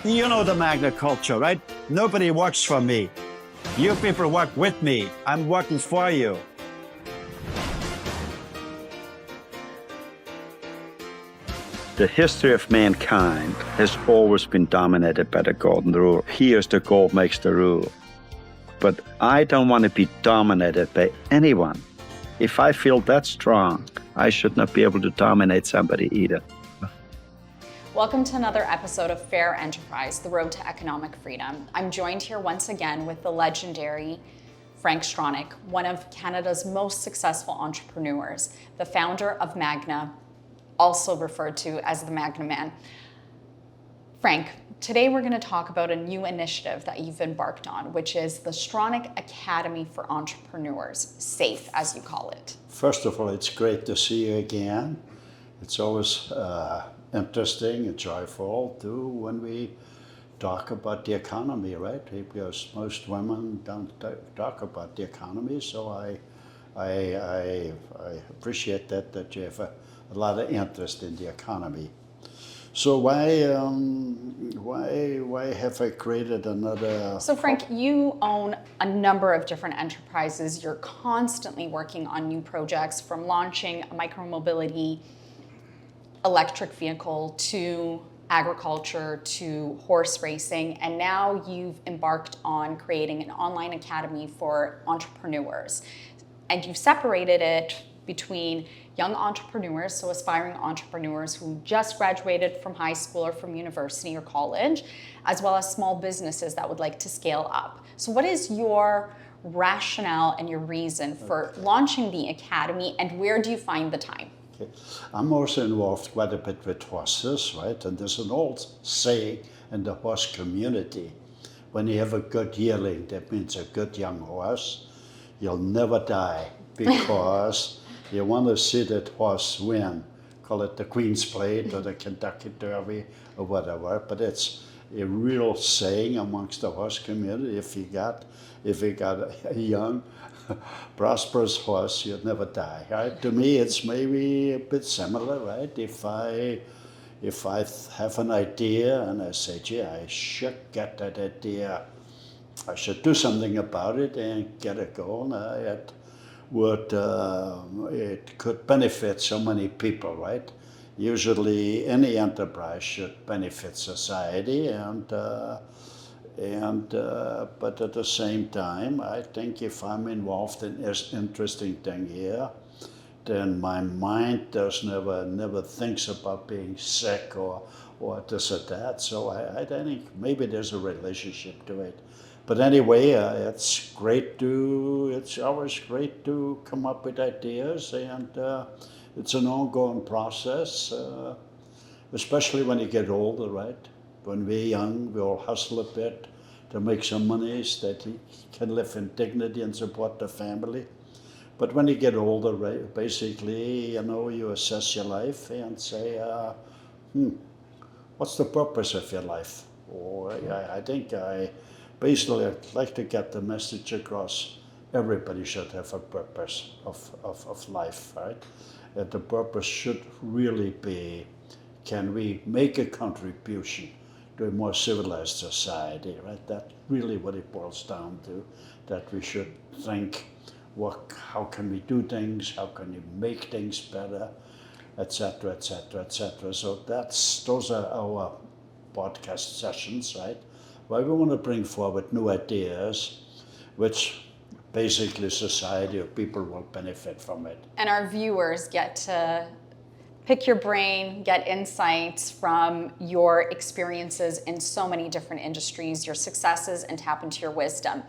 You know the Magna culture, right? Nobody works for me. You people work with me. I'm working for you. The history of mankind has always been dominated by the golden rule. Here's the gold makes the rule. But I don't want to be dominated by anyone. If I feel that strong, I should not be able to dominate somebody either. Welcome to another episode of Fair Enterprise, the road to economic freedom. I'm joined here once again with the legendary Frank Stronach, one of Canada's most successful entrepreneurs, the founder of Magna, also referred to as the Magna Man. Frank, today we're going to talk about a new initiative that you've embarked on, which is the Stronach Academy for Entrepreneurs, SAFE, as you call it. First of all, it's great to see you again. It's always interesting and joyful too when we talk about the economy, right? Because most women don't talk about the economy, so I appreciate that you have a lot of interest in the economy. So why have I created another? So Frank, you own a number of different enterprises. You're constantly working on new projects, from launching a micromobility electric vehicle to agriculture to horse racing, and now you've embarked on creating an online academy for entrepreneurs. And you've separated it between young entrepreneurs, so aspiring entrepreneurs who just graduated from high school or from university or college, as well as small businesses that would like to scale up. So what is your rationale and your reason for launching the academy, and where do you find the time? I'm also involved quite a bit with horses, right? And there's an old saying in the horse community: when you have a good yearling, that means a good young horse, you'll never die, because you want to see that horse win. Call it the Queen's Plate or the Kentucky Derby or whatever, but it's a real saying amongst the horse community. If you got a young, prosperous horse, you'll never die, right? To me, it's maybe a bit similar, right? If I have an idea and I say, gee, I should get that idea, I should do something about it and get it going, it could benefit so many people, right? Usually any enterprise should benefit society, but at the same time, I think if I'm involved in this interesting thing here, then my mind never thinks about being sick or this or that. So I think maybe there's a relationship to it. But anyway, it's always great to come up with ideas, and it's an ongoing process, especially when you get older, right? When we're young, we all hustle a bit to make some money so that you can live in dignity and support the family. But when you get older, right, basically, you assess your life and say, what's the purpose of your life? Or I think basically, I'd like to get the message across: everybody should have a purpose of life, right? And the purpose should really be, can we make a contribution to a more civilized society, right? That's really what it boils down to, that we should think, how can we do things, how can we make things better, etc., etc., etc. So those are our podcast sessions, right? Why we want to bring forward new ideas, which basically society or people will benefit from it. And our viewers get to pick your brain, get insights from your experiences in so many different industries, your successes, and tap into your wisdom.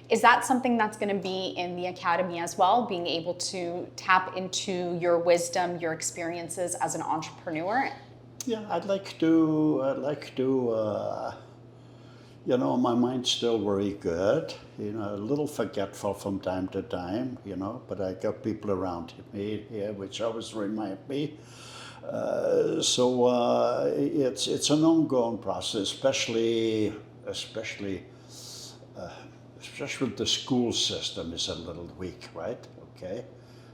Is that something that's going to be in the academy as well, being able to tap into your wisdom, your experiences as an entrepreneur? Yeah, I'd like to, my mind's still very good, a little forgetful from time to time, but I got people around me here which always remind me. So it's an ongoing process, especially the school system is a little weak, right? Okay,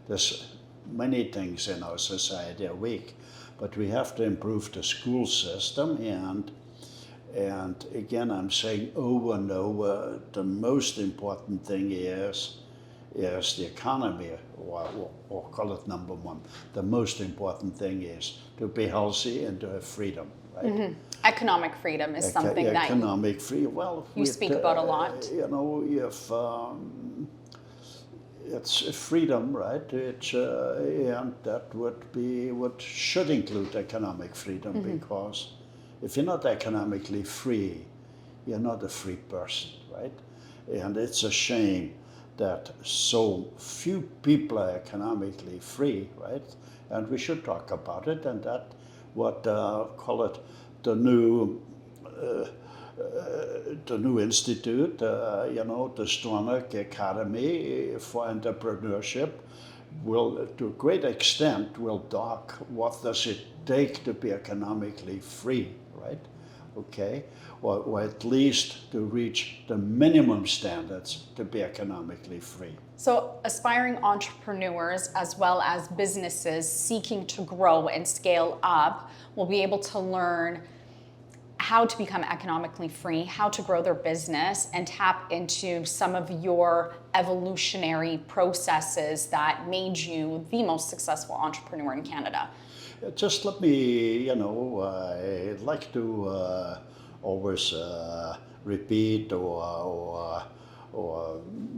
there's many things in our society are weak, but we have to improve the school system, And again, I'm saying over and over, the most important thing is the economy, or call it number one. The most important thing is to be healthy and to have freedom, right? Economic freedom is something that economic freedom. Well, you speak about a lot. You know, if it's freedom, right? It's and that would be what should include economic freedom, because if you're not economically free, you're not a free person, right? And it's a shame that so few people are economically free, right? And we should talk about it, and that what call it the new institute, you know, the Stronach Academy for Entrepreneurship, will, to a great extent, will talk what does it take to be economically free, right? Okay, or at least to reach the minimum standards to be economically free. So aspiring entrepreneurs as well as businesses seeking to grow and scale up will be able to learn how to become economically free, how to grow their business, and tap into some of your evolutionary processes that made you the most successful entrepreneur in Canada. Just let me, you know, I'd like to always repeat or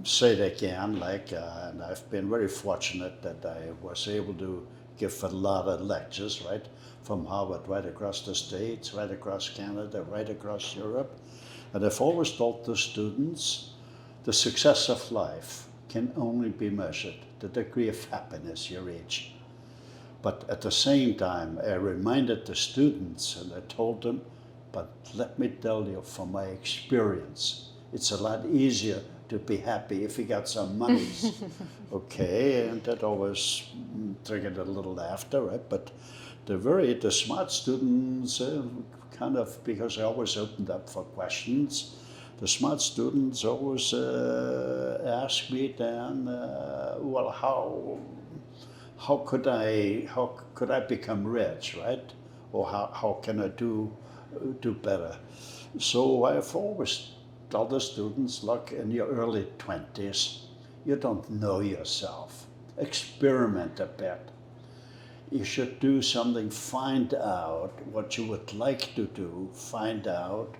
say it again, like, and I've been very fortunate that I was able to give a lot of lectures, right, from Harvard right across the States, right across Canada, right across Europe. And I've always told the students the success of life can only be measured, the degree of happiness you reach. But at the same time, I reminded the students and I told them, but let me tell you from my experience, it's a lot easier to be happy if you got some money. Okay, and that always triggered a little laughter, right? But the smart students, kind of, because I always opened up for questions, the smart students always ask me then, well, how could I become rich, right? Or how can I do better? So I've always told the students, look, in your early 20s, you don't know yourself. Experiment a bit. You should do something, find out what you would like to do, find out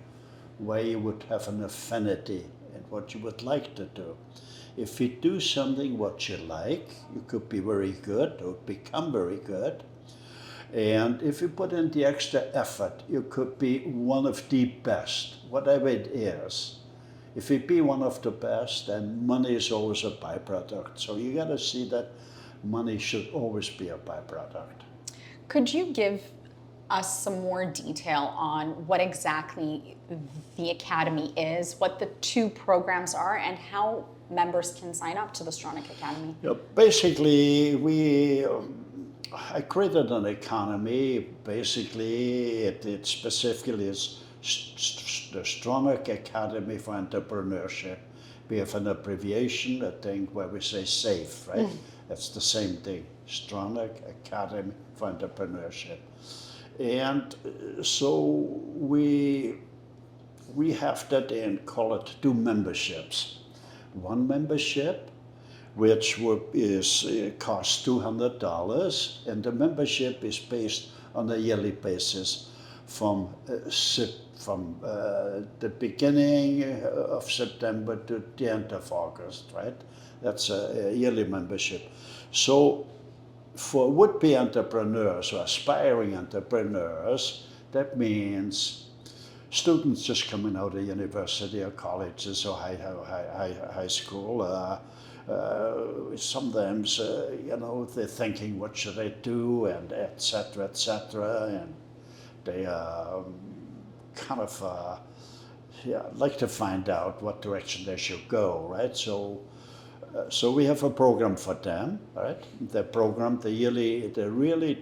where you would have an affinity and what you would like to do. If you do something what you like, you could be very good or become very good. And if you put in the extra effort, you could be one of the best, whatever it is. If you be one of the best, then money is always a byproduct. So you got to see that money should always be a byproduct. Could you give us some more detail on what exactly the Academy is, what the two programs are, and how members can sign up to the Stronach Academy? Yeah, basically, I created an academy. Basically, it specifically is the Stronach Academy for Entrepreneurship. We have an abbreviation, I think, where we say SAFE, right? That's the same thing, Stronach Academy for Entrepreneurship. And so we have that and call it two memberships. One membership, which costs $200, and the membership is based on a yearly basis from the beginning of September to the end of August, right? That's a yearly membership. So for would-be entrepreneurs or aspiring entrepreneurs, that means students just coming out of university or colleges or high school. Sometimes, you know, they're thinking, what should I do, and et cetera, and they kind of like to find out what direction they should go, right? So we have a program for them, right? The program, the really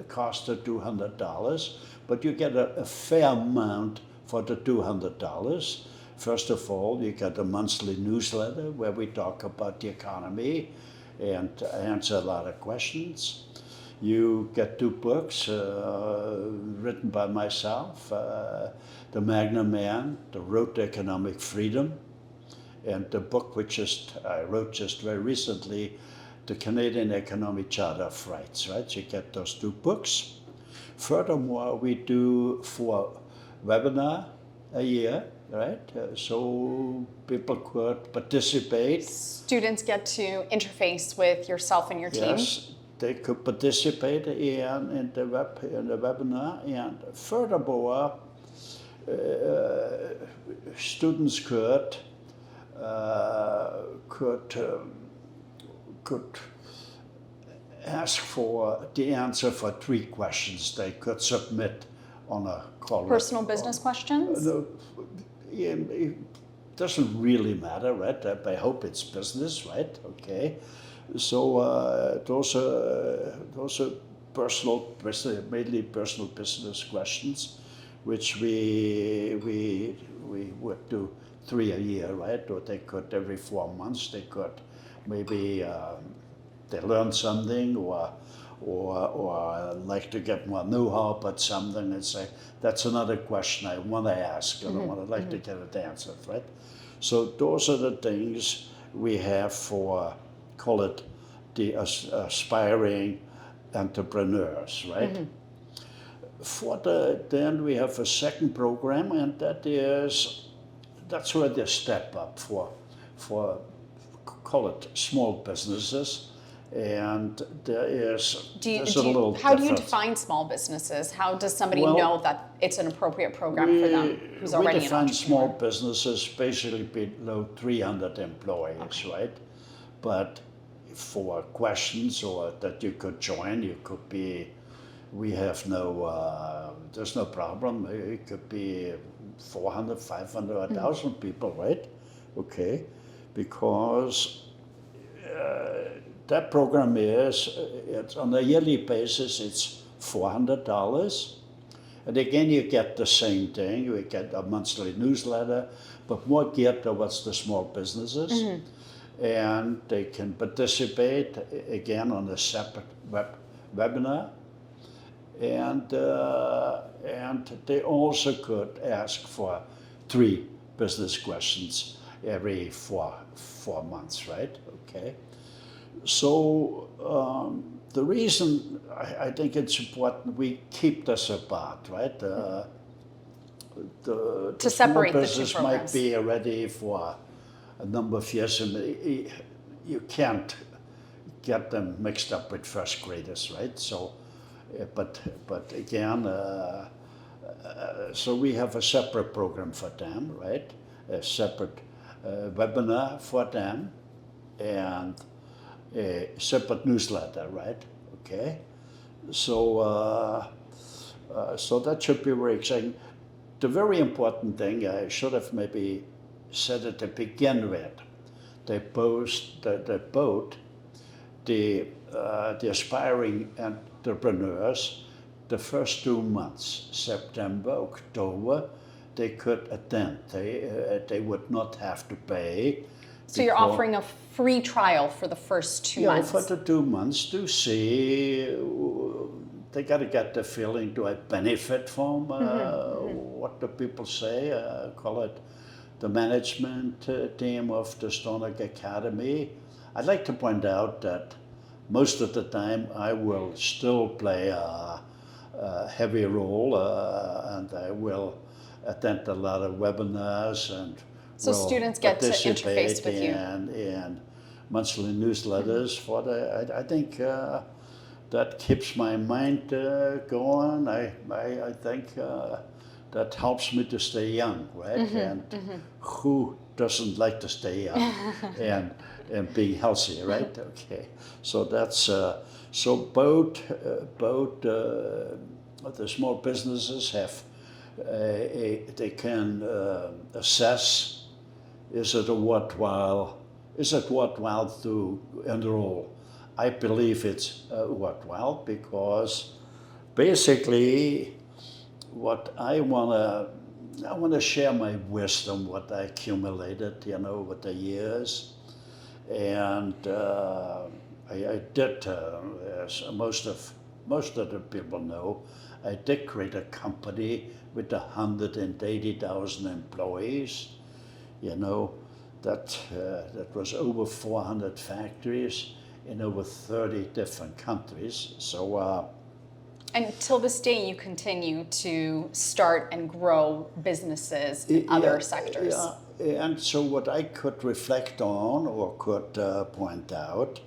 cost of $200, but you get a fair amount for the $200. First of all, you get a monthly newsletter where we talk about the economy and answer a lot of questions. You get 2 books written by myself, The Magnum Man, The Road to Economic Freedom, and the book which I wrote just very recently, The Canadian Economic Charter of Rights, right? You get those 2 books. Furthermore, we do 4 webinars a year, right? So people could participate. Students get to interface with yourself and your team. Yes, they could participate in the webinar, and furthermore, students could ask for the answer for 3 questions they could submit on a call. Personal business questions? It doesn't really matter, right? I hope it's business, right? Okay. So those are personal, mainly personal business questions, which we would do 3 a year, right? Or they could every 4 months. They could maybe they learn something, or like to get more know-how about something and say, that's another question I want to ask, and I like to get it answered, right? So those are the things we have for, call it the aspiring entrepreneurs, right? Then we have a second program, and that's where they step up for call it small businesses. And there's a little how do you difference. define small businesses? How does somebody Well, know that it's an appropriate program for them who's already we define an small entrepreneur? businesses basically below 300 employees, right? But for questions or that you could join, you could be, we have no, there's no problem. It could be 400, 500, 1,000 people, right? Okay, because that program it's on a yearly basis, it's $400. And again, you get the same thing. You get a monthly newsletter, but more geared towards the small businesses. And they can participate again on a separate webinar. And they also could ask for 3 business questions every four months, right? Okay. So the reason I think it's important we keep this apart, right? The separate small the 2 business programs. might be ready for a number of years, and you can't get them mixed up with first graders, right? So, but again, so we have a separate program for them, right? A separate webinar for them, and a separate newsletter, right? Okay, so so that should be very exciting. The very important thing I should have maybe said at the beginning with, they both the aspiring entrepreneurs, the first 2 months, September, October, they could attend. They would not have to pay. So you're offering a free trial for the first 2 months? Yeah, for the 2 months to see. They got to get the feeling, do I benefit from what the people say? Call it the management team of the Stronach Academy. I'd like to point out that most of the time I will still play a heavy role, and I will attend a lot of webinars, and so students get to interface with you. And monthly newsletters for I think that keeps my mind going. I think that helps me to stay young, right? And who doesn't like to stay young and being healthy, right? Okay, so that's so both the small businesses have they can assess, is it worthwhile to enroll? I believe it's worthwhile, because basically what I want to share my wisdom, what I accumulated, over the years. And I did, as most of most of the people know, I did create a company with 180,000 employees. You know, that was over 400 factories in over 30 different countries. So. And till this day, you continue to start and grow businesses in other sectors. Yeah, and so what I could reflect on or could point out,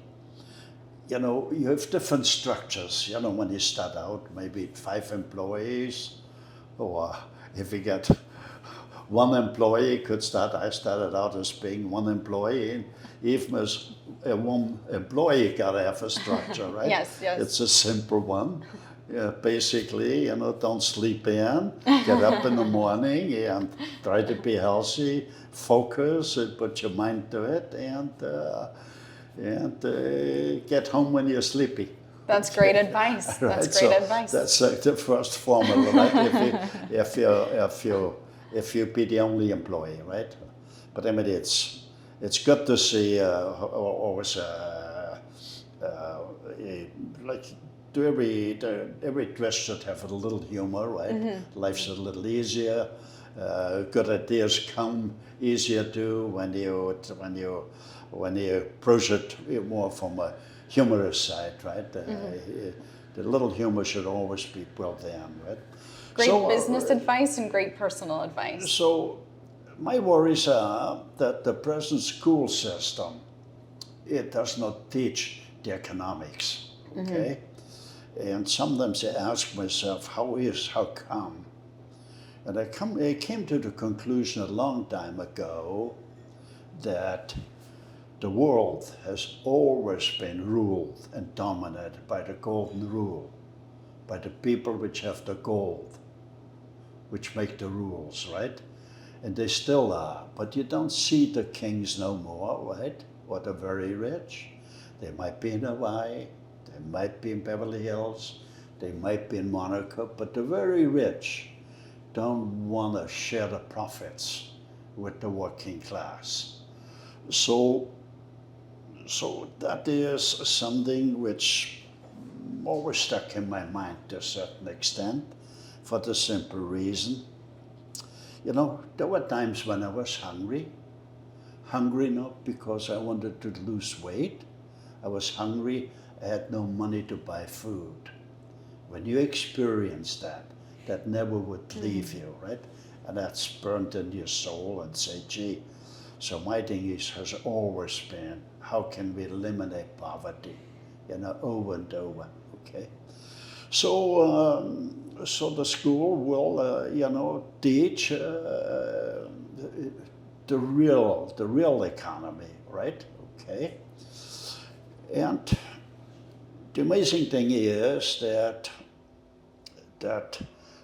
you know, you have different structures. You know, when you start out, maybe 5 employees, or if you get 1 employee, I started out as being 1 employee, and even as a 1 employee, you gotta have a structure, right? Yes. It's a simple one. Basically, you know, don't sleep in, get up in the morning and try to be healthy, focus and put your mind to it, and get home when you're sleepy. That's great advice. Right? That's great advice. That's like the first formula, right? if you be the only employee, right? But I mean, it's good to see always like. Every dress should have a little humor, right? Mm-hmm. Life's a little easier. Good ideas come easier too when you approach it more from a humorous side, right? The little humor should always be built in, right? Great business advice and great personal advice. So my worries are that the present school system, it does not teach the economics, okay? Mm-hmm. And sometimes I ask myself, how come? And I came to the conclusion a long time ago that the world has always been ruled and dominated by the golden rule, by the people which have the gold, which make the rules, right? And they still are, but you don't see the kings no more, right? Or the very rich. They might be in Hawaii, they might be in Beverly Hills, they might be in Monaco, but the very rich don't want to share the profits with the working class. So that is something which always stuck in my mind to a certain extent, for the simple reason, you know, there were times when I was hungry not because I wanted to lose weight. I was hungry, I had no money to buy food. When you experience that never would leave you, right? And that's burnt in your soul and say, gee, so my thing has always been, how can we eliminate poverty, you know, over and over, okay? So the school will, you know, teach the real economy, right? Okay. And the amazing thing is that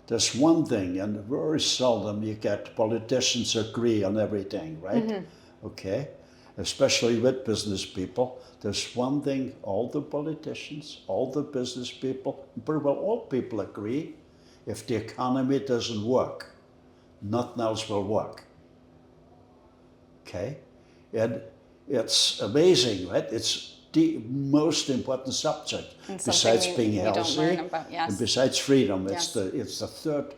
there's one thing, and very seldom you get politicians agree on everything, right? Mm-hmm. Okay. Especially with business people. There's one thing all the politicians, all the business people, pretty well all people agree, if the economy doesn't work, nothing else will work. Okay? And it's amazing, right? It's the most important subject, besides being healthy, yes. And besides freedom. Yes. It's the third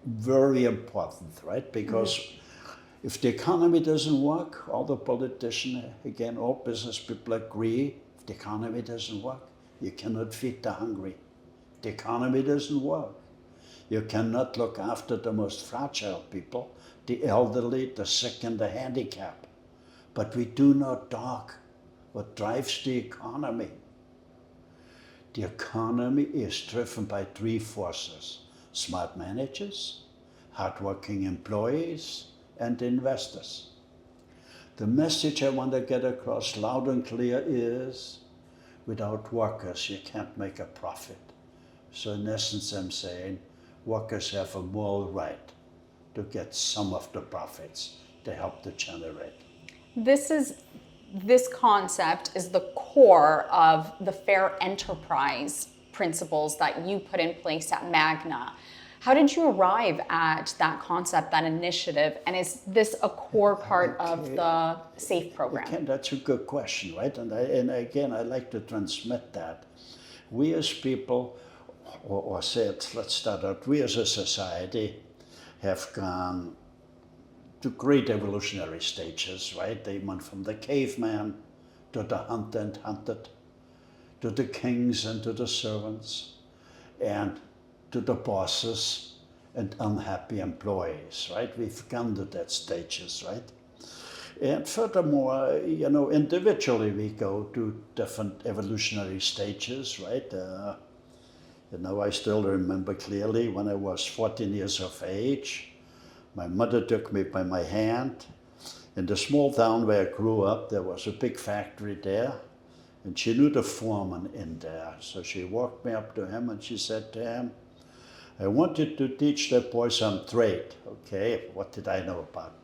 very important, right? Because if the economy doesn't work, all the politicians, again, all business people agree, if the economy doesn't work, you cannot feed the hungry. The economy doesn't work. You cannot look after the most fragile people, the elderly, the sick, and the handicapped. But we do not talk what drives the economy. The economy is driven by 3 forces: smart managers, hardworking employees, and investors. The message I want to get across loud and clear is, without workers, you can't make a profit. So in essence, I'm saying, workers have a moral right to get some of the profits they help to generate. This concept is the core of the fair enterprise principles that you put in place at Magna. How did you arrive at that concept, that initiative, and is this a core part of the SAFE program? Okay, that's a good question, right? And again, I like to transmit that. We as people or said, let's start out. We as a society have gone to great evolutionary stages, right? They went from the caveman to the hunter and hunted, to the kings and to the servants, and to the bosses and unhappy employees, right? We've gone to that stages, right? And furthermore, individually we go to different evolutionary stages, right? I still remember clearly when I was 14 years of age, my mother took me by my hand. In the small town where I grew up, there was a big factory there, and she knew the foreman in there. So she walked me up to him and she said to him, I wanted to teach that boy some trade. Okay, what did I know about,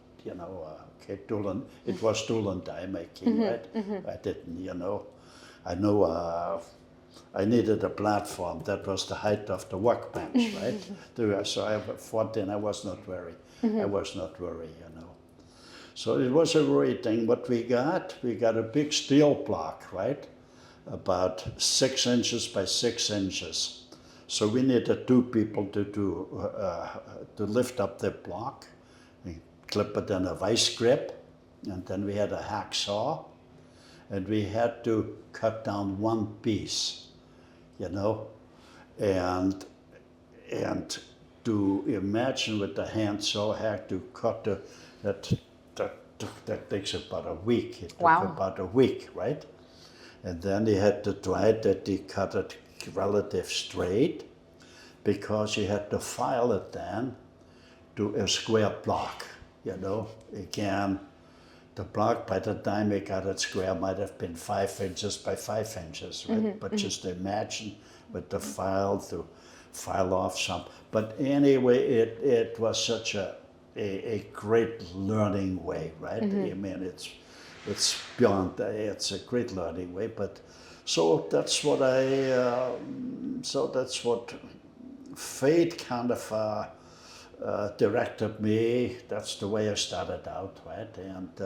tooling? It was tool and die making, right? I didn't, I know I needed a platform. That was the height of the workbench, right? So I was 14, I was not worried. So it was a worry thing. What we got a big steel block, right? About 6 inches by 6 inches. So we needed 2 people to lift up the block, and clip it in a vice grip, and then we had a hacksaw, and we had to cut down 1 piece, and to imagine with the handsaw, I had to cut that takes about a week. It took about a week, right? And then you had to try that you cut it relative straight, because you had to file it then to a square block, Again, the block, by the time we got it square, might have been 5 inches by 5 inches, right? But just imagine with the file to file off some. But anyway, it was such a great learning way, right? I mean, it's beyond, it's a great learning way. But so that's what fate kind of directed me. That's the way I started out, right? And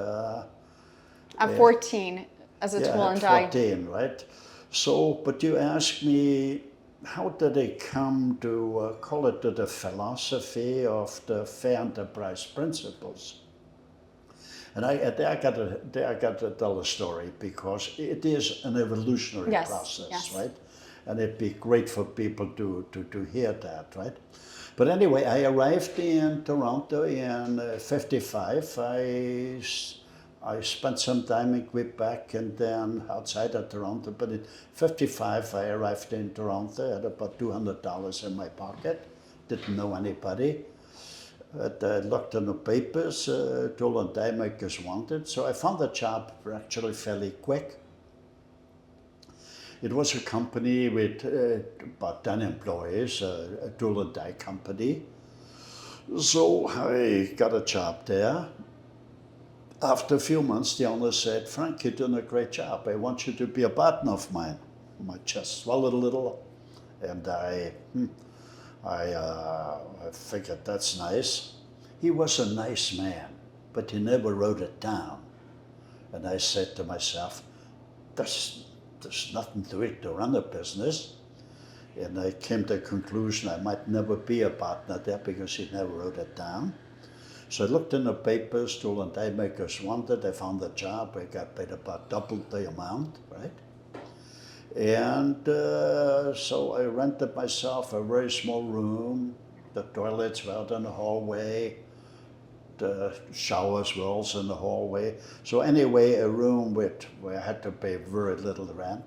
at 14, as a tool and die. 14, right? So, but you asked me, how did I come to call it to the philosophy of the fair enterprise principles? And I got to tell a story, because it is an evolutionary process, right? And it'd be great for people to hear that, right? But anyway, I arrived in Toronto in 55. I spent some time in Quebec and then outside of Toronto. But in 55, I arrived in Toronto. I had about $200 in my pocket. Didn't know anybody. But I looked in the papers, tool and die makers wanted. So I found a job actually fairly quick. It was a company with about 10 employees, a tool and die company. So I got a job there. After a few months, the owner said, Frank, you're doing a great job. I want you to be a partner of mine. My chest swelled a little, and I figured that's nice. He was a nice man, but he never wrote it down. And I said to myself, there's nothing to it to run a business. And I came to the conclusion I might never be a partner there because he never wrote it down. So I looked in the papers, tool and die makers wanted. I found a job. I got paid about double the amount, right? And so I rented myself a very small room. The toilets were out in the hallway. The showers were also in the hallway. So anyway, a room where I had to pay very little rent,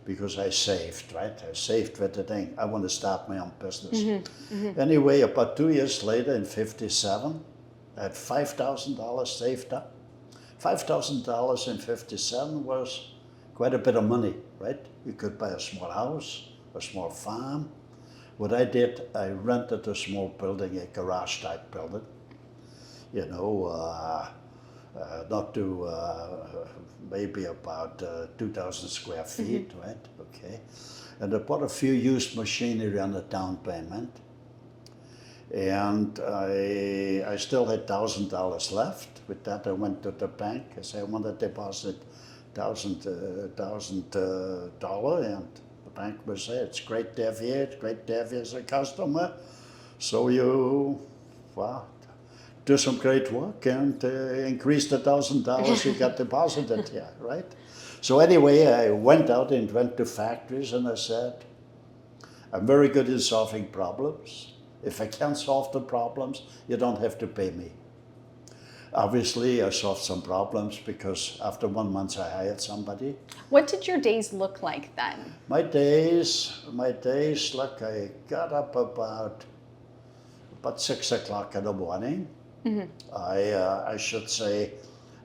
because I saved, right? I saved with the thing. I want to start my own business. Anyway, about 2 years later, in 57, I had $5,000 saved up. $5,000 in 57 was quite a bit of money, right? You could buy a small house, a small farm. What I did, I rented a small building, a garage type building, not to maybe about 2,000 square feet, right? Okay. And I bought a few used machinery on a down payment. And I still had $1,000 left. With that, I went to the bank. I said, I want to deposit $1,000, and bank will say, it's great to have you, it's great to have you as a customer. So you, well, do some great work and increase the $1,000 you got deposited here, right? So anyway, I went out and went to factories and I said, I'm very good in solving problems. If I can't solve the problems, you don't have to pay me. Obviously, I solved some problems because after 1 month I hired somebody. What did your days look like then? My days, look, I got up about 6 o'clock in the morning. I should say,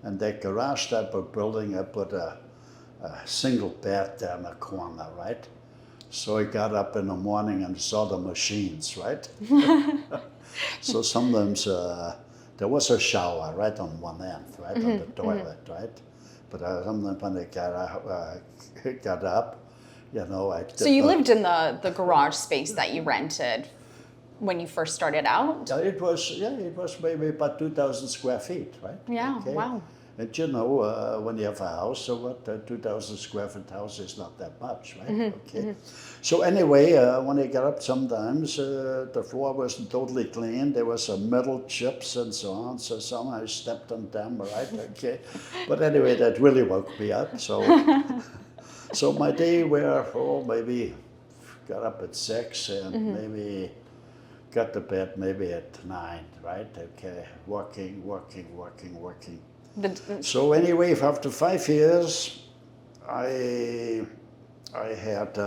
in that garage type of building, I put a single bed there in the corner, right? So I got up in the morning and saw the machines, right? So sometimes there was a shower right on one end, right, on the toilet, right? But sometimes when I got up, you know, I did So you lived in the garage space that you rented when you first started out? It was maybe about 2,000 square feet, right? Yeah, Okay. wow. And you know, when you have a house, so what, 2,000 square foot house is not that much, right? Okay. So anyway, when I got up sometimes, the floor wasn't totally clean. There was some metal chips and so on. So somehow I stepped on them, right? Okay. But anyway, that really woke me up. So, so my day were, maybe got up at 6 and maybe got to bed maybe at 9, right? Okay. Working. So anyway, after 5 years, I had,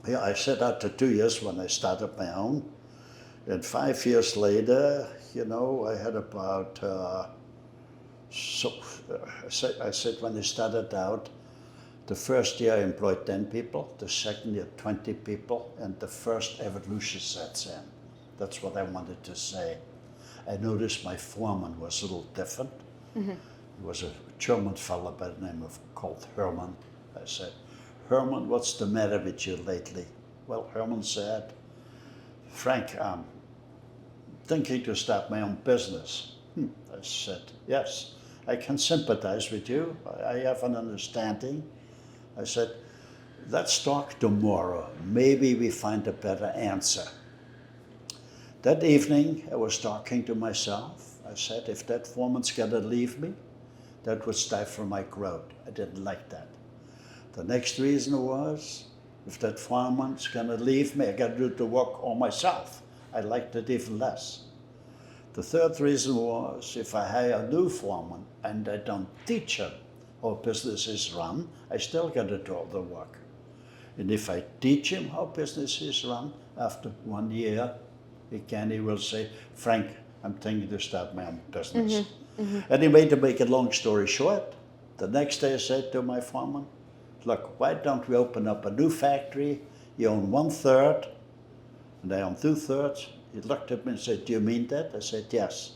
I set out to 2 years when I started my own. And 5 years later, you know, I had about, I said when I started out, the first year I employed 10 people, the second year 20 people, and the first evolution sets in. That's what I wanted to say. I noticed my foreman was a little different. He was a German fellow by the name of called Herman. I said, Herman, what's the matter with you lately? Well, Herman said, Frank, I'm thinking to start my own business. I said, yes, I can sympathize with you. I have an understanding. I said, let's talk tomorrow. Maybe we find a better answer. That evening, I was talking to myself. I said, if that foreman's gonna leave me, that would stifle my growth. I didn't like that. The next reason was, if that foreman's gonna leave me, I gotta do the work all myself. I liked it even less. The third reason was, if I hire a new foreman and I don't teach him how business is run, I still gotta do all the work. And if I teach him how business is run, after 1 year, again, he will say, Frank, I'm thinking to start my own business. Anyway, to make a long story short, the next day I said to my foreman, look, why don't we open up a new factory? You own 1/3, and I own 2/3. He looked at me and said, do you mean that? I said, yes.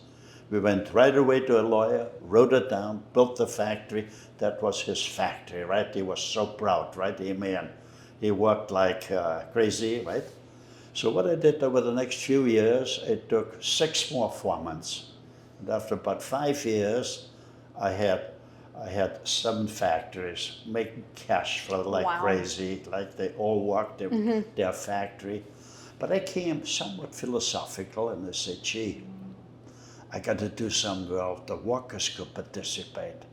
We went right away to a lawyer, wrote it down, built the factory. That was his factory, right? He was so proud, right? He worked like crazy, right? So what I did over the next few years, it took 6 more foremen. And after about 5 years, I had 7 factories making cash flow like crazy, like they all worked their factory. But I came somewhat philosophical and I said, gee, I got to do something where the workers could participate.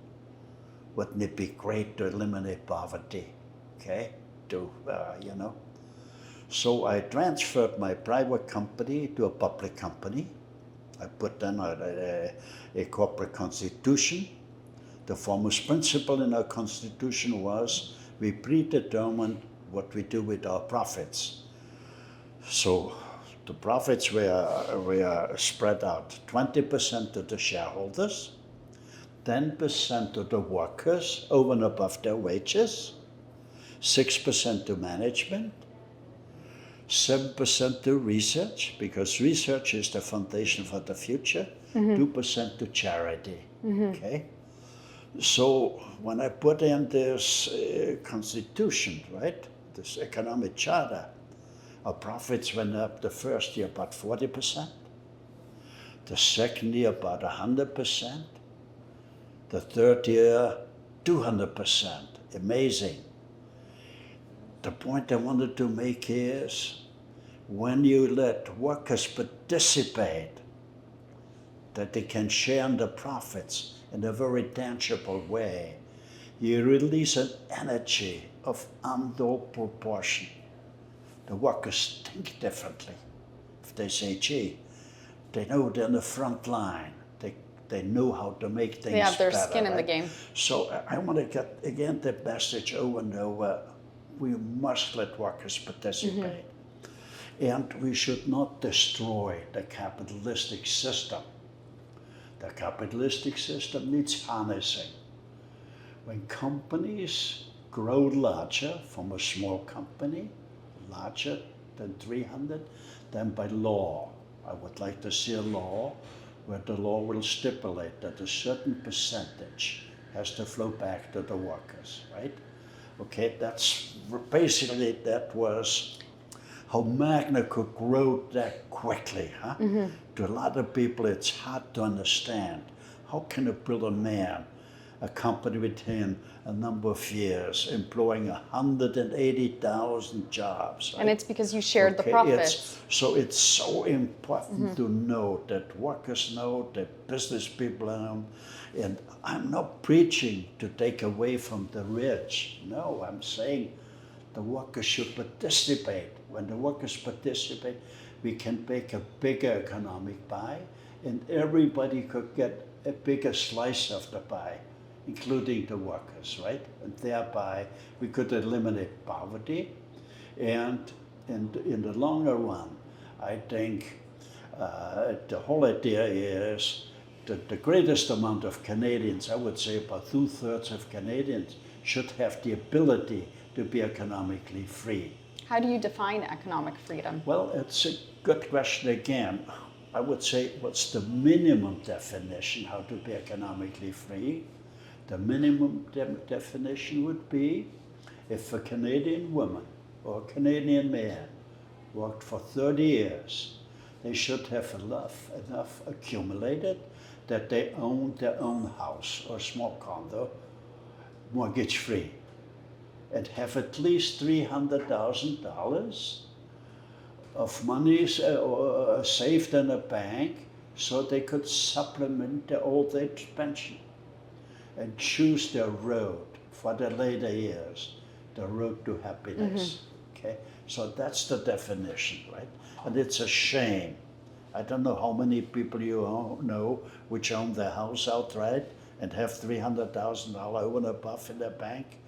Wouldn't it be great to eliminate poverty? Okay, you know. So I transferred my private company to a public company. I put in a corporate constitution. The foremost principle in our constitution was we predetermine what we do with our profits. So the profits were spread out 20% to the shareholders, 10% to the workers over and above their wages, 6% to management, 7% to research, because research is the foundation for the future, 2% to charity, okay? So when I put in this constitution, right, this economic charter, our profits went up the first year about 40%, the second year about 100%, the third year 200%, amazing. the point I wanted to make is when you let workers participate, that they can share in the profits in a very tangible way, you release an energy of untold proportion. The workers think differently. If they say, gee, they know they're in the front line. They know how to make things better. They have their better, skin in the right? game. So I want to get, again, the message over and over. We must let workers participate. And we should not destroy the capitalistic system. The capitalistic system needs harnessing. When companies grow larger from a small company, larger than 300, then by law, I would like to see a law where the law will stipulate that a certain percentage has to flow back to the workers, right? Okay, that's basically, that was how Magna could grow that quickly, huh? To a lot of people, it's hard to understand. How can a brilliant man, a company within a number of years, employing 180,000 jobs. Right? And it's because you shared the profits. It's so important to know that workers know, that business people know. And I'm not preaching to take away from the rich. No, I'm saying the workers should participate. When the workers participate, we can make a bigger economic pie, and everybody could get a bigger slice of the pie, including the workers, right? And thereby we could eliminate poverty. And in the longer run, I think the whole idea is that the greatest amount of Canadians, I would say about 2/3 of Canadians, should have the ability to be economically free. How do you define economic freedom? Well, it's a good question again. I would say, what's the minimum definition how to be economically free? The minimum definition would be if a Canadian woman or a Canadian man worked for 30 years, they should have enough accumulated that they own their own house or small condo, mortgage free, and have at least $300,000 of money saved in a bank so they could supplement their old age pension and choose their road for their later years, the road to happiness. Okay, so that's the definition, right? And it's a shame. I don't know how many people you know which own their house outright and have $300,000 over and above in their bank.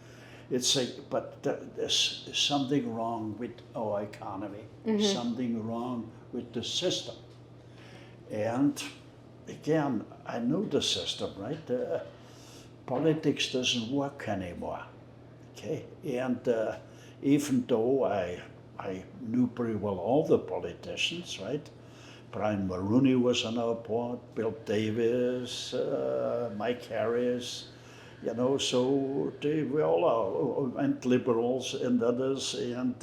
But there's something wrong with our economy, something wrong with the system. And again, I know the system, right? Politics doesn't work anymore, okay? And even though I knew pretty well all the politicians, right? Brian Mulroney was on our board, Bill Davis, Mike Harris, you know, so we all went liberals and others, and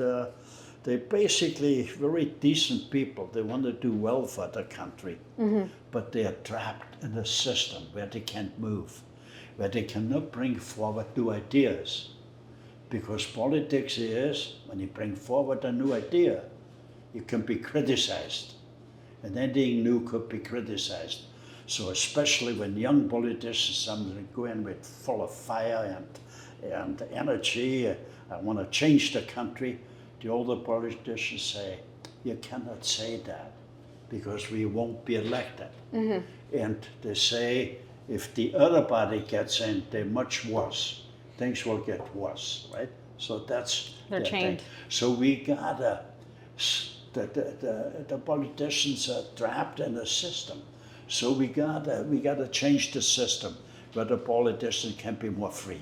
they're basically very decent people. They want to do well for the country, but they are trapped in a system where they can't move, where they cannot bring forward new ideas. Because politics is, when you bring forward a new idea, you can be criticized. And anything new could be criticized. So especially when young politicians sometimes go in with full of fire and energy, I want to change the country, the older politicians say, you cannot say that because we won't be elected. And they say, if the other party gets in, they're much worse. Things will get worse, right? So that's They're chained. thing. So we gotta, the politicians are trapped in a system. So we gotta change the system where the politicians can be more free.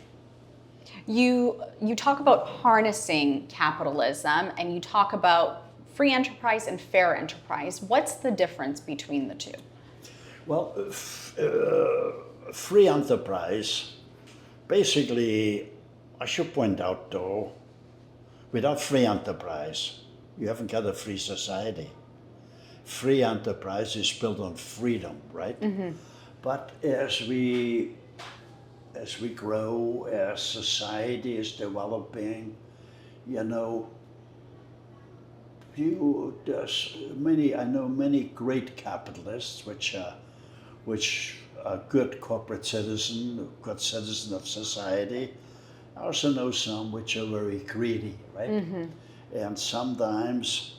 You talk about harnessing capitalism, and you talk about free enterprise and fair enterprise. What's the difference between the two? Well, free enterprise, basically, I should point out though, without free enterprise, you haven't got a free society. Free enterprise is built on freedom, right? But as we grow, as society is developing, you know, I know many great capitalists which are good corporate citizen, good citizen of society. I also know some which are very greedy, right? And sometimes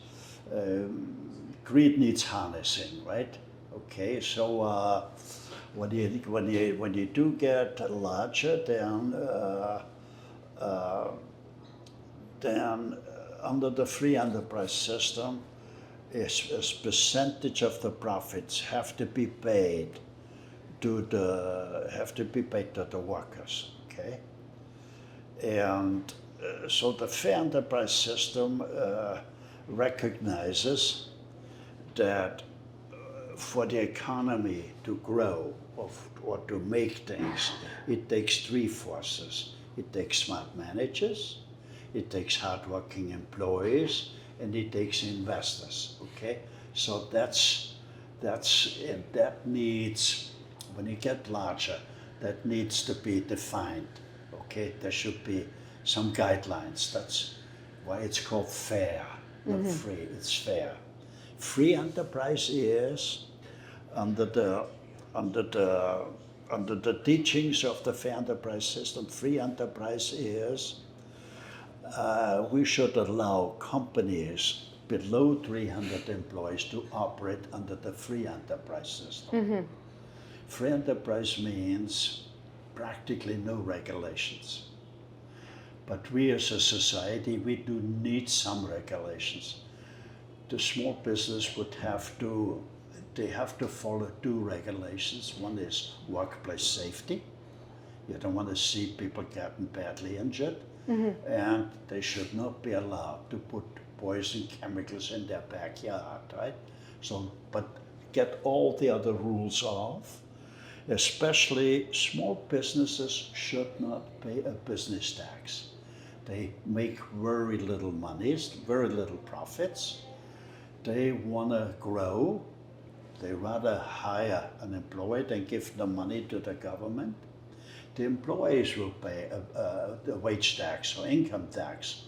greed needs harnessing, right? Okay, so when you do get larger, then under the free enterprise system, a percentage of the profits have to be paid to the workers. Okay, and so the fair enterprise system recognizes that for the economy to grow or to make things, it takes three forces. It takes smart managers, it takes hardworking employees, and it takes investors. Okay, so that needs, when you get larger, that needs to be defined. Okay, there should be some guidelines. That's why it's called fair, not free. It's fair. Free enterprise is under the teachings of the fair enterprise system. Free enterprise is we should allow companies below 300 employees to operate under the free enterprise system. Free enterprise means practically no regulations. But we as a society, we do need some regulations. The small business would have to follow two regulations. One is workplace safety. You don't want to see people getting badly injured. And they should not be allowed to put poison chemicals in their backyard, right? So, but get all the other rules off. Especially small businesses should not pay a business tax. They make very little money, very little profits. They want to grow. They rather hire an employee than give the money to the government. The employees will pay the wage tax or income tax,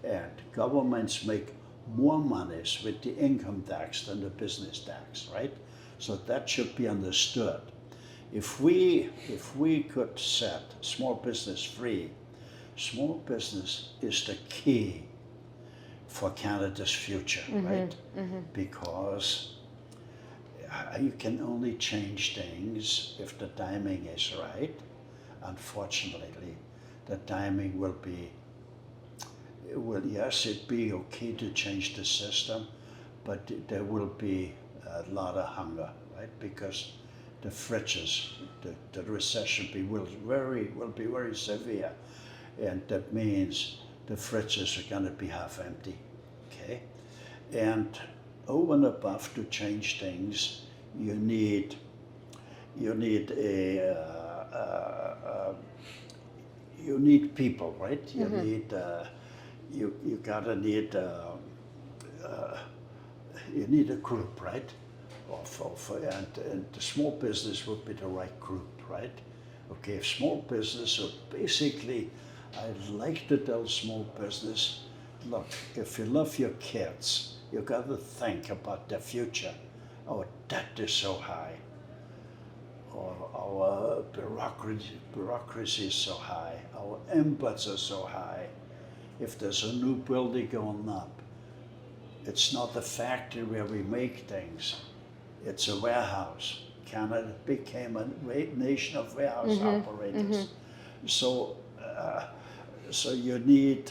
and governments make more monies with the income tax than the business tax, right? So that should be understood. If we could set small business free, small business is the key for Canada's future, right? Because you can only change things if the timing is right. Unfortunately, the timing will be, yes, it'd be okay to change the system, but there will be a lot of hunger, right? Because the fridges, the recession will be very severe, and that means the fridges are going to be half empty, okay? And over and above to change things, you need people, right? You need you need a group, right? And the small business would be the right group, right? Okay, if small business, so basically, I like to tell small business, look, if you love your kids, you got to think about their future. Our debt is so high. Our bureaucracy is so high. Our inputs are so high. If there's a new building going up, it's not a factory where we make things. It's a warehouse. Canada became a nation of warehouse operators. So, so you need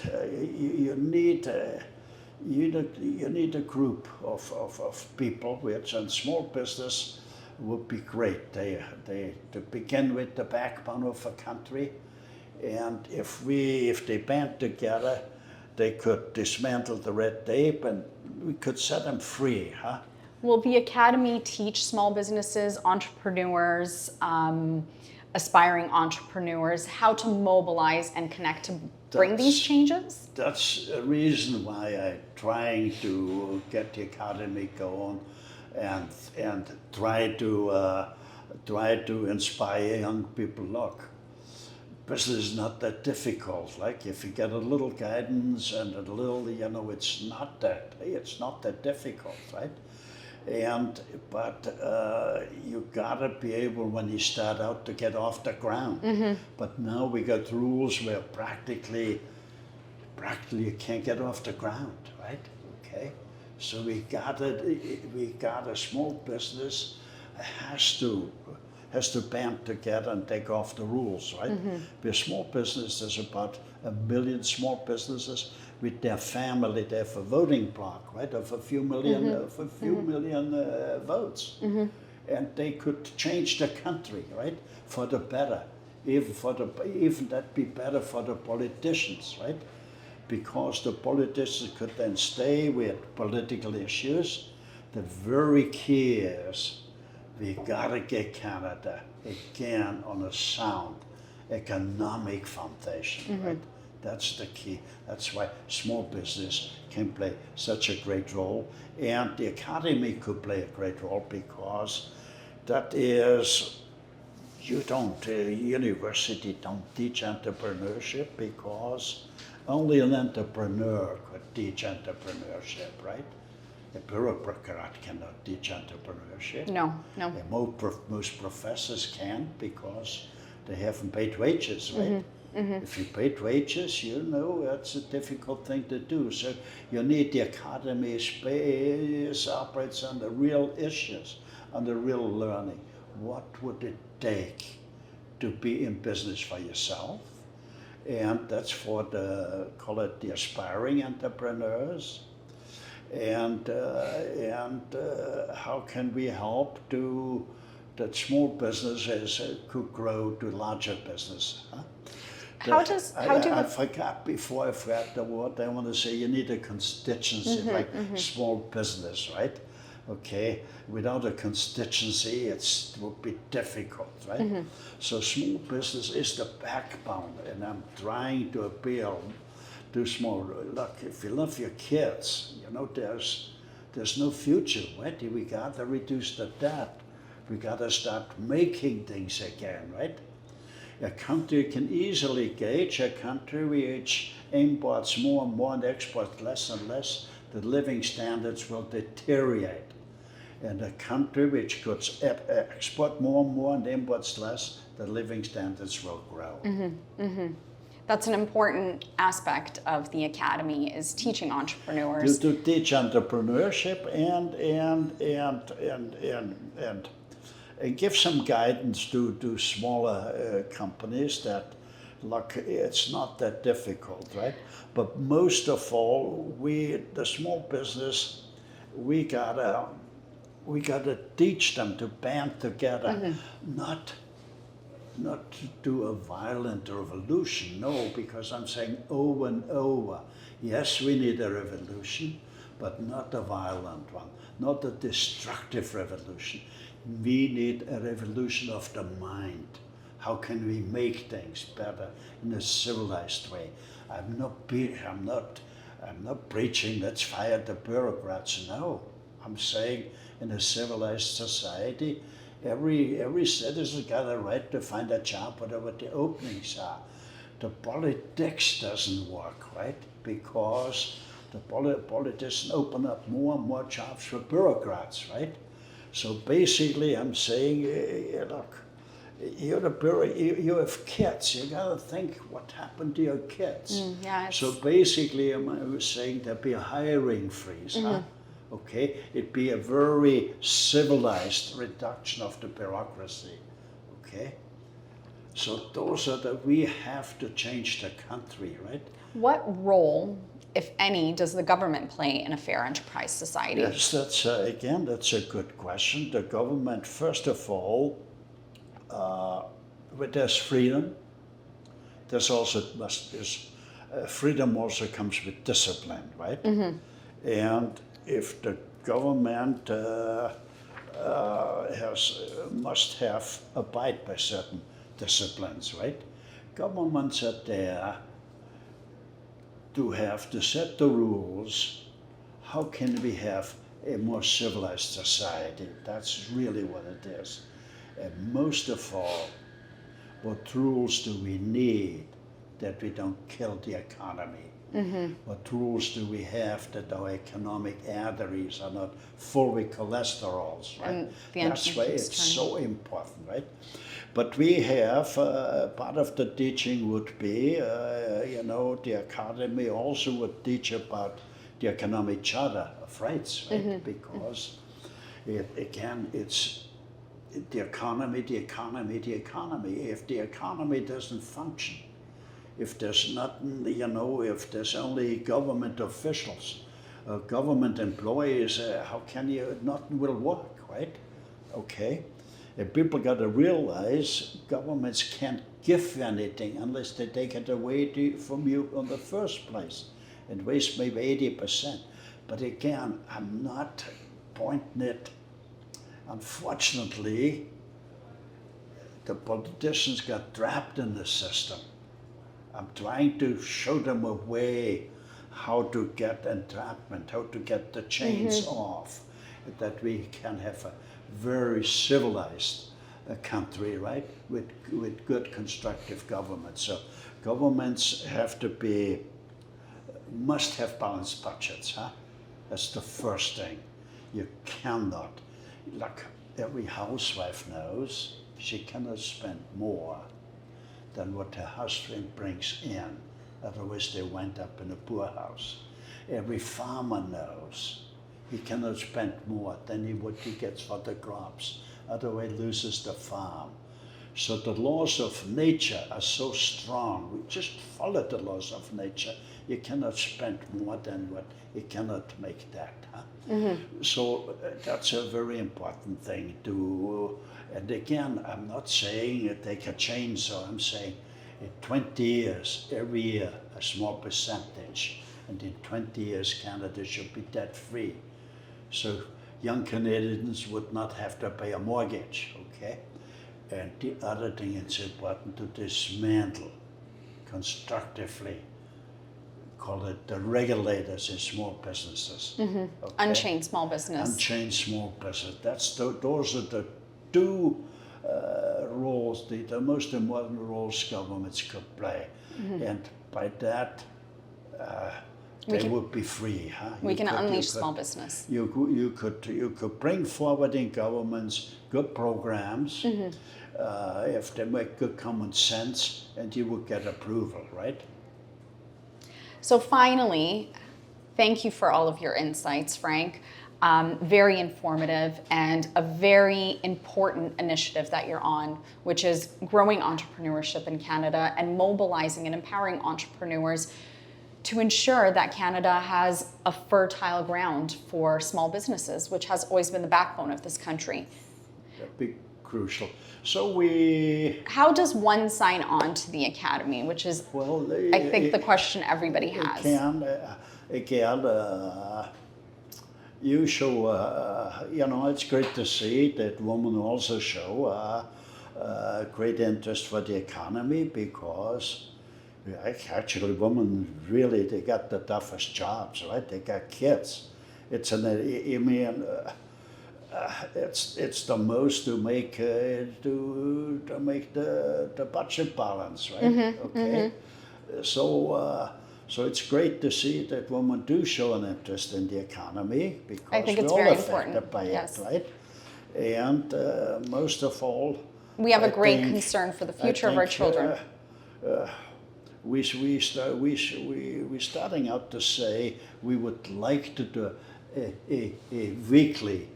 a group of people, which in small business would be great. They to begin with, the backbone of a country, and if they band together, they could dismantle the red tape and we could set them free, huh? Will the Academy teach small businesses, entrepreneurs, aspiring entrepreneurs how to mobilize and connect to bring these changes? That's a reason why I'm trying to get the Academy going and try to inspire young people. Look, business is not that difficult. Like if you get a little guidance and a little, it's not that difficult, right? But you gotta be able when you start out to get off the ground. But now we got rules where practically you can't get off the ground, right? Okay, so we got a small business has to band together and take off the rules, right? We're small business, there's about 1 million small businesses with their family, they have a voting block, right, of a few million, votes. And they could change the country, right, for the better. Even that be better for the politicians, right? Because the politicians could then stay with political issues. The very key is we gotta get Canada again on a sound economic foundation, right? That's the key. That's why small business can play such a great role, and the academy could play a great role because that is, university don't teach entrepreneurship because only an entrepreneur could teach entrepreneurship, right? A bureaucrat cannot teach entrepreneurship. No. And most professors can because they haven't paid wages, right? If you paid wages, that's a difficult thing to do. So you need the academy space operates on the real issues, on the real learning. What would it take to be in business for yourself? And that's for call it the aspiring entrepreneurs. And how can we help that small businesses could grow to larger business? Huh? I forgot before I forgot the word. I want to say you need a constituency like small business, right? Okay, without a constituency, it would be difficult, right? So small business is the backbone, and I'm trying to appeal to small. Look, if you love your kids, there's no future, right? We gotta reduce the debt. We gotta start making things again, right? A country can easily gauge a country which imports more and more and exports less and less. The living standards will deteriorate. And a country which could export more and more and imports less, the living standards will grow. That's an important aspect of the academy, is teaching entrepreneurs. To teach entrepreneurship and give some guidance to smaller companies that, look, it's not that difficult, right? But most of all, the small business, we gotta teach them to band together, not to do a violent revolution, no, because I'm saying over and over, yes, we need a revolution, but not a violent one, not a destructive revolution. We need a revolution of the mind. How can we make things better in a civilized way? I'm not preaching let's fire the bureaucrats. No, I'm saying in a civilized society, every citizen got a right to find a job, whatever the openings are. The politics doesn't work, right? Because the politicians open up more and more jobs for bureaucrats, right? So basically, I'm saying, look, you have kids. You gotta think what happened to your kids. So basically, I was saying there'd be a hiring freeze. Huh? Okay, it'd be a very civilized reduction of the bureaucracy. Okay, so we have to change the country, right? What role, if any, does the government play in a fair enterprise society? Yes, that's a good question. The government, first of all, there's freedom. Freedom also comes with discipline, right? And if the government must abide by certain disciplines, right? Governments are there to set the rules. How can we have a more civilized society? That's really what it is. And most of all, what rules do we need that we don't kill the economy? What rules do we have that our economic arteries are not full with cholesterols, right? And the That's engine why keeps it's turning. so important, right? But we have, part of the teaching would be, the academy also would teach about the economic charter of rights, right? Because it's the economy, the economy, the economy. If the economy doesn't function, if there's nothing, if there's only government officials, government employees, how can nothing will work, right? Okay. And people got to realize governments can't give anything unless they take it away from you in the first place and waste maybe 80%. But again, I'm not pointing it. Unfortunately, the politicians got trapped in the system. I'm trying to show them a way how to get entrapment, how to get the chains off, that we can have a very civilized country, right? With good constructive government. So governments must have balanced budgets, huh? That's the first thing. You cannot, like every housewife knows, she cannot spend more than what her husband brings in. Otherwise they wind up in a poorhouse. Every farmer knows he cannot spend more than what he gets for the crops. Otherwise he loses the farm. So the laws of nature are so strong. We just follow the laws of nature. You cannot spend more than what you cannot make that. Huh? So that's a very important thing to. And again, I'm not saying take a chainsaw. I'm saying in 20 years, every year, a small percentage. And in 20 years, Canada should be debt free. So young Canadians would not have to pay a mortgage, okay? And the other thing, it's important to dismantle constructively, call it the regulators in small businesses. Okay? Unchained small business. Unchained small business. Those are the two roles, the most important roles governments could play. And by that, they would be free. Huh? We can unleash small business. You could bring forward in governments good programs if they make good common sense, and you would get approval, right? So finally, thank you for all of your insights, Frank. Very informative and a very important initiative that you're on, which is growing entrepreneurship in Canada and mobilizing and empowering entrepreneurs to ensure that Canada has a fertile ground for small businesses, which has always been the backbone of this country. That'd be crucial. So How does one sign on to the Academy, which is, I think, the question everybody has. You show, it's great to see that women also show great interest for the economy, because actually women really, they got the toughest jobs, right? They got kids. It's it's the most to make the budget balance, right? Okay. So it's great to see that women do show an interest in the economy, because I think it's we're all very affected important. by Yes. it, right? And most of all, We have a I great think- concern for the I future of our think, children. we're starting out to say we would like to do a weekly,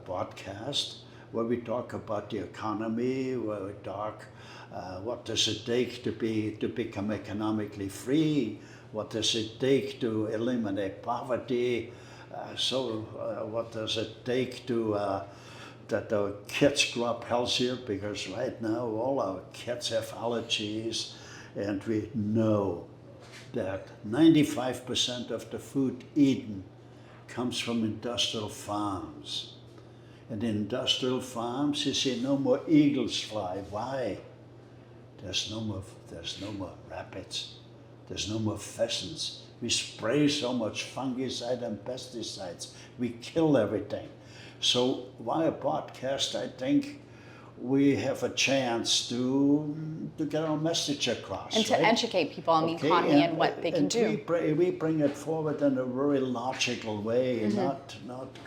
podcast where we talk about the economy, where we talk what does it take to become economically free, what does it take to eliminate poverty, what does it take to that our kids grow up healthier, because right now all our kids have allergies, and we know that 95% of the food eaten comes from industrial farms. And in industrial farms, you see no more eagles fly. Why? There's no more rabbits. There's no more pheasants. We spray so much fungicide and pesticides. We kill everything. So via podcast, I think we have a chance to get our message across. And to right? educate people on the economy and what they can do. We bring it forward in a very logical way, not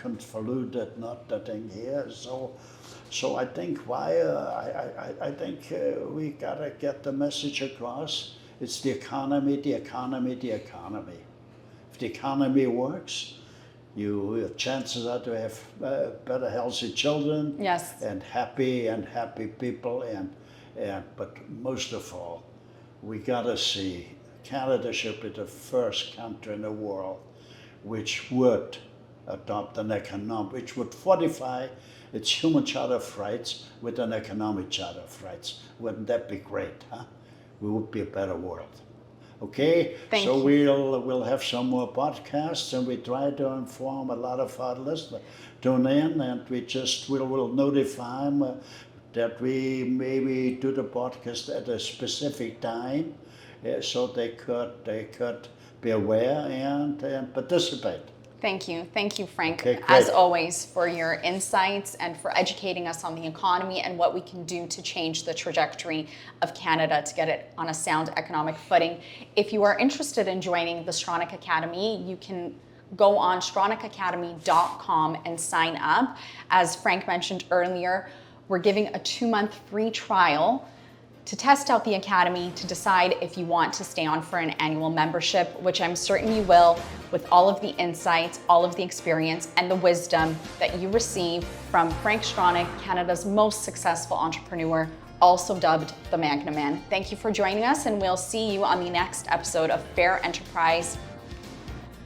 convoluted, not the thing here. So I think I think we gotta get the message across. It's the economy, the economy, the economy. If the economy works, your chances are to have better, healthy children. Yes. And happy people, but most of all, we gotta see Canada should be the first country in the world which would adopt an economic, which would fortify its human charter of rights with an economic charter of rights. Wouldn't that be great, huh? We would be a better world. Okay, Thank so you. we'll have some more podcasts, and we try to inform a lot of our listeners. Tune in, and we'll notify them that we maybe do the podcast at a specific time, so they could be aware and participate. Thank you, Frank, Okay, great. as always, for your insights and for educating us on the economy and what we can do to change the trajectory of Canada to get it on a sound economic footing. If you are interested in joining the Stronach Academy, you can go on stronachacademy.com and sign up. As Frank mentioned earlier, we're giving a 2-month free trial to test out the Academy, to decide if you want to stay on for an annual membership, which I'm certain you will, with all of the insights, all of the experience, and the wisdom that you receive from Frank Stronach, Canada's most successful entrepreneur, also dubbed the Magna Man. Thank you for joining us, and we'll see you on the next episode of Fair Enterprise,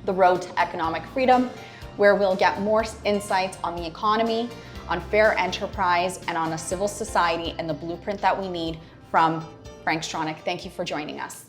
The Road to Economic Freedom, where we'll get more insights on the economy, on fair enterprise, and on a civil society and the blueprint that we need from Frank Stronach. Thank you for joining us.